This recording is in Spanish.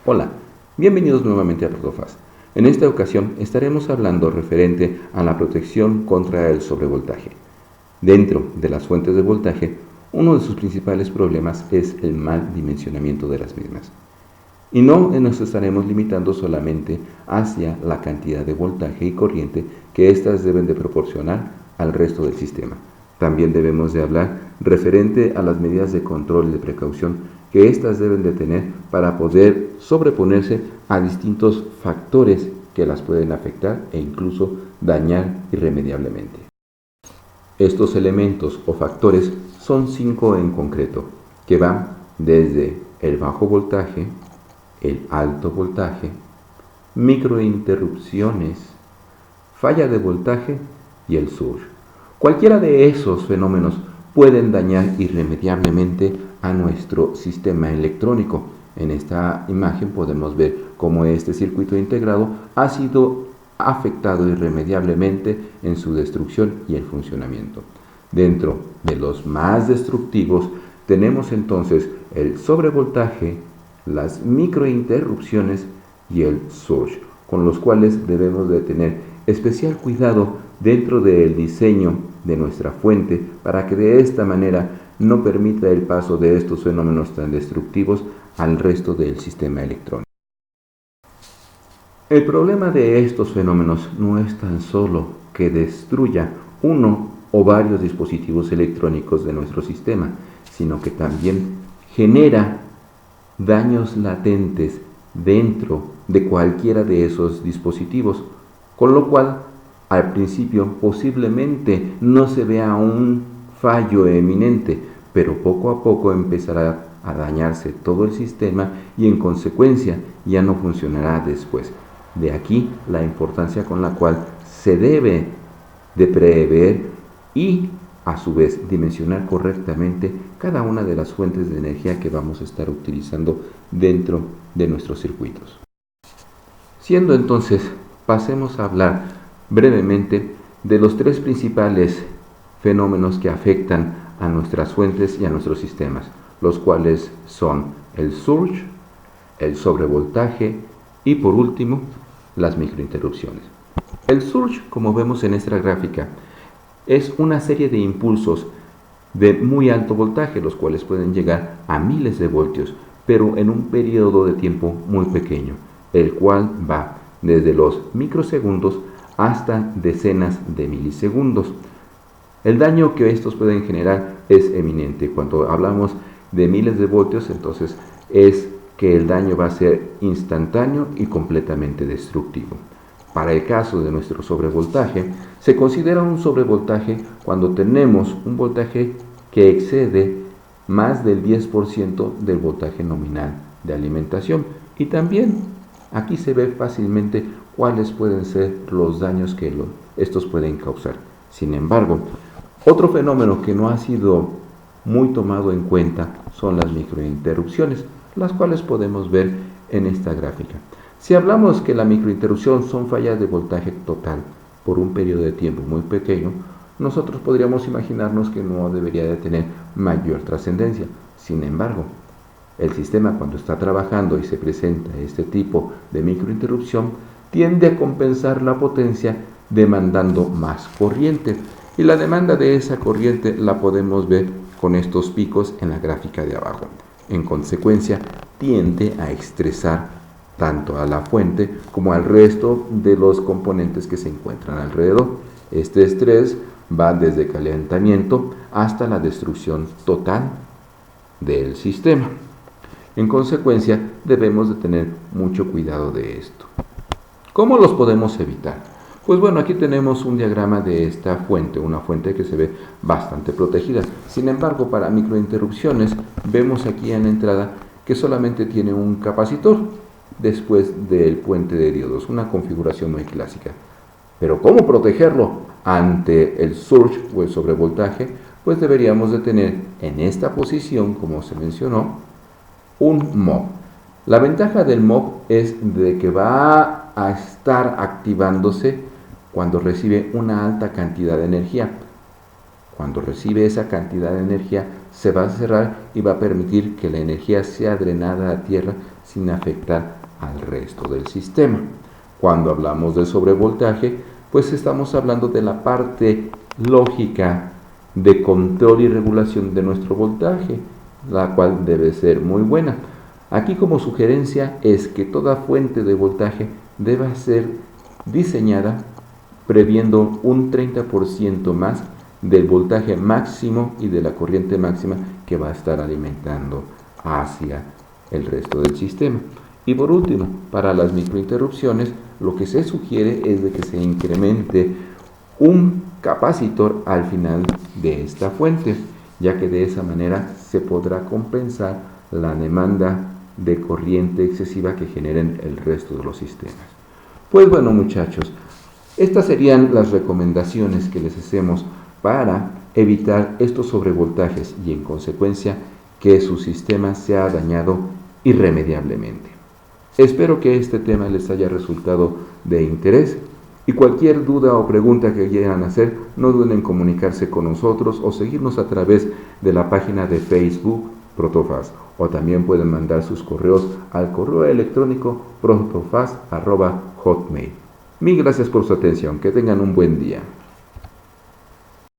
Hola, bienvenidos nuevamente a Protofast. En esta ocasión estaremos hablando referente a la protección contra el sobrevoltaje. Dentro de las fuentes de voltaje, uno de sus principales problemas es el mal dimensionamiento de las mismas. Y no nos estaremos limitando solamente hacia la cantidad de voltaje y corriente que éstas deben de proporcionar al resto del sistema. También debemos de hablar referente a las medidas de control y de precaución que éstas deben de tener para poder sobreponerse a distintos factores que las pueden afectar e incluso dañar irremediablemente. Estos elementos o factores son 5 en concreto, que van desde el bajo voltaje, el alto voltaje, microinterrupciones, falla de voltaje y el surge. Cualquiera de esos fenómenos pueden dañar irremediablemente a nuestro sistema electrónico. En esta imagen podemos ver cómo este circuito integrado ha sido afectado irremediablemente en su destrucción y el funcionamiento. Dentro de los más destructivos tenemos entonces el sobrevoltaje, las microinterrupciones y el surge, con los cuales debemos de tener especial cuidado dentro del diseño de nuestra fuente para que de esta manera no permita el paso de estos fenómenos tan destructivos al resto del sistema electrónico. El problema de estos fenómenos no es tan solo que destruya uno o varios dispositivos electrónicos de nuestro sistema, sino que también genera daños latentes dentro de cualquiera de esos dispositivos, con lo cual al principio posiblemente no se vea un fallo eminente, pero poco a poco empezará a dañarse todo el sistema y en consecuencia ya no funcionará después. De aquí la importancia con la cual se debe de prever y a su vez dimensionar correctamente cada una de las fuentes de energía que vamos a estar utilizando dentro de nuestros circuitos. Siendo entonces, pasemos a hablar brevemente de los 3 principales fenómenos que afectan a nuestras fuentes y a nuestros sistemas, los cuales son el surge, el sobrevoltaje y por último las microinterrupciones. El surge, como vemos en esta gráfica, es una serie de impulsos de muy alto voltaje, los cuales pueden llegar a miles de voltios, pero en un periodo de tiempo muy pequeño, el cual va desde los microsegundos hasta decenas de milisegundos. El daño que estos pueden generar es eminente. Cuando hablamos de miles de voltios, entonces es que el daño va a ser instantáneo y completamente destructivo. Para el caso de nuestro sobrevoltaje, se considera un sobrevoltaje cuando tenemos un voltaje que excede más del 10% del voltaje nominal de alimentación. Y también aquí se ve fácilmente cuáles pueden ser los daños que estos pueden causar. Sin embargo, otro fenómeno que no ha sido muy tomado en cuenta son las microinterrupciones, las cuales podemos ver en esta gráfica. Si hablamos que la microinterrupción son fallas de voltaje total por un periodo de tiempo muy pequeño, nosotros podríamos imaginarnos que no debería de tener mayor trascendencia. Sin embargo, el sistema cuando está trabajando y se presenta este tipo de microinterrupción, tiende a compensar la potencia demandando más corriente. Y la demanda de esa corriente la podemos ver con estos picos en la gráfica de abajo. En consecuencia, tiende a estresar tanto a la fuente como al resto de los componentes que se encuentran alrededor. Este estrés va desde calentamiento hasta la destrucción total del sistema. En consecuencia, debemos de tener mucho cuidado de esto. ¿Cómo los podemos evitar? Pues bueno, aquí tenemos un diagrama de esta fuente, una fuente que se ve bastante protegida. Sin embargo, para microinterrupciones, vemos aquí en la entrada que solamente tiene un capacitor después del puente de diodos, una configuración muy clásica. Pero ¿cómo protegerlo ante el surge o el sobrevoltaje? Pues deberíamos de tener en esta posición, como se mencionó, un MOB. La ventaja del MOB es de que va a estar activándose cuando recibe una alta cantidad de energía. Cuando recibe esa cantidad de energía, se va a cerrar y va a permitir que la energía sea drenada a tierra sin afectar al resto del sistema. Cuando hablamos de sobrevoltaje, pues estamos hablando de la parte lógica de control y regulación de nuestro voltaje, la cual debe ser muy buena. Aquí como sugerencia es que toda fuente de voltaje deba ser diseñada previendo un 30% más del voltaje máximo y de la corriente máxima que va a estar alimentando hacia el resto del sistema. Y por último, para las microinterrupciones, lo que se sugiere es de que se incremente un capacitor al final de esta fuente, ya que de esa manera se podrá compensar la demanda de corriente excesiva que generen el resto de los sistemas. Pues bueno, muchachos, estas serían las recomendaciones que les hacemos para evitar estos sobrevoltajes y en consecuencia que su sistema sea dañado irremediablemente. Espero que este tema les haya resultado de interés y cualquier duda o pregunta que quieran hacer, no duden en comunicarse con nosotros o seguirnos a través de la página de Facebook Protofast, o también pueden mandar sus correos al correo electrónico protofast@hotmail. Mil gracias por su atención, que tengan un buen día.